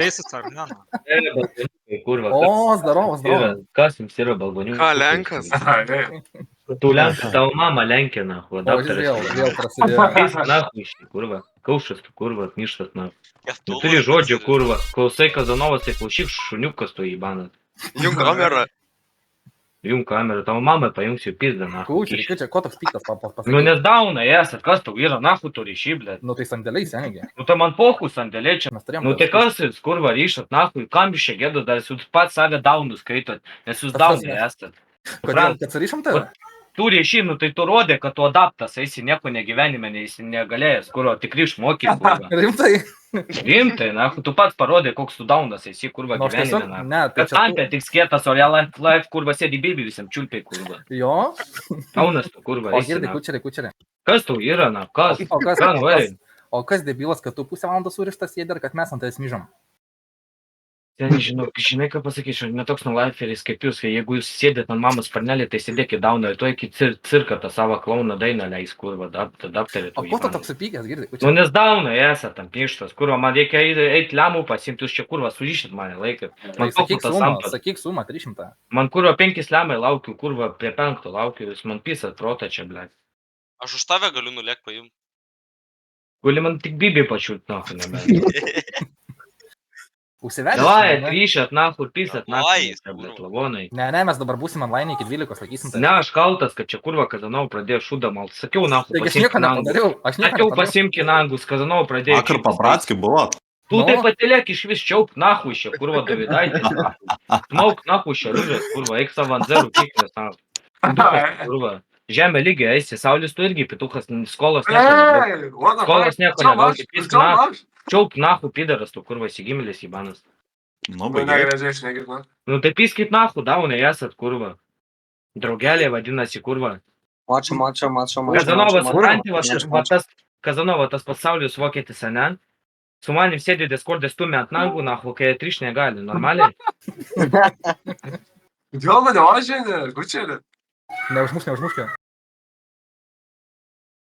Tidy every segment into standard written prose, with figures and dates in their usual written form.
Eisit ar ne? Kurva, O, здорово, здорово. kas jums yra balvonių? Ką, Lenkas? Tu Lenkas, tavo mama Lenkė, nahu, O, jis vėl prasidėjo. Keista, nahu, iš kurva. Kaušas, tu kurva, mištas, nahu. Turi žodžio, kurva. Klausai Kazanovas, tai klausyk šuniukas tu įbanas. Jum kamerą. Jum kamerą, tavo mama pajungs jų pizdą, nahu. Kučiai, ko toks piktas pasakė? Nu, nes dauna esat, kas tau yra, nahu, tu ryšy, blėt. Nu, tai sandėliai, seniai. Nu, tai man pohų sandėliai čia. Mes turėjom. Nu, tai kas jūs, kurva, ryšat, nahu, kam jūs čia gėda, dar jūs pats save daunus skaitot, nes jūs daunai esat. Kodėl, kad surišom tave? Tu ryšy, nu, tai tu rodė, kad tu adaptas, esi nieko negyvenime, esi negalėjęs, kurio tikrai išmokė, kurva. Rimtai? Rimtai, na, tu pats parodė, koks tu daunas esi, kurva, gyvenime, na. Ne, tai Kad tampė tik skėtas, o real life, kurva, sėdi bilbi visam čiulpiai, kurva. Jo? Daunas tu, kurva, O esi, girdai, na. kučerį. Kas tau yra, na, kas? O kas debilas, kad tu pusę valandos surištas sėdė ir kad mes ant tai smyžom? Ten, žinai, ką pasakyčiau, netoks nulaiferis kaip jūs, kai jeigu jūs sėdėt ant mamos sparnelį, tai sėdėkit dauną, ir tu iki cirką tą savo klauną dainą leis, kurva, daptarėt. O ko tu toks supykęs, girdai? Nu, nes dauna esat tam pištas, kurva, man reikia eiti lemų pasimti, jūs čia kurva suryšit mane laiką. Man Sakyk sumą, 300. Man kurva 5 lemai laukiu, kurva prie 5 laukiu, jūs man pisat protą čia, blėt. Aš už tave galiu nulėk paimti. Gali man tik bibiai pačiūt, nahu, nebent. Užsivedęs? Davai, atryšat, nahu, pisat, nahu, Davai, blėt, lavonai. Ne, mes dabar būsim online iki 12, laikysim tai. Ne, aš kaltas, kad čia kurva Kazanov pradėjo šūdą malt. Sakiau, nahu, Taigi aš nieko nepadariau. Sakiau, pasimki nangus, Kazanov pradėjo. Vakar pabratski buvot. Tu tai patelėk iš vis čiaup, nahu, iš čia, kurva Davidaitė. Smauk, nahu, iš čia rūžės, kurva, eik savo ant zerų kiekvės, nahu. Kurva. Žemė lygiai, esi, Saulis tu irgi pitukas, skolos nieko negausi, pisk, nahu. Čiaup, nahu, pidaras tu, kurva, įsigimilis įbanas. Nu, baigiai. Nu, tai piskit, nahu, daunai esat, kurva. Draugelė vadinasi, kurva. Mačio. Kazanovas, supranti, Kazanovo tas pasaulis vokietis, ane? Su manim sėdė Discord'e stumė ant nagų, nahu, kai atriš negali, normaliai? Gal mane važiuoja, kučerį? Neužmuškė.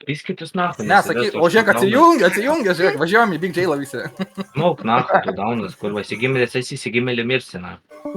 Piskitis, nahu. Ne, sakyk, o žiūrėk, atsijungia, žiūrėk, važiuojam į Big Jailą visi. Smauk, nahu, tu daunas, kurva, įsigimėlis esi, įsigimėlį mirsi, nahu.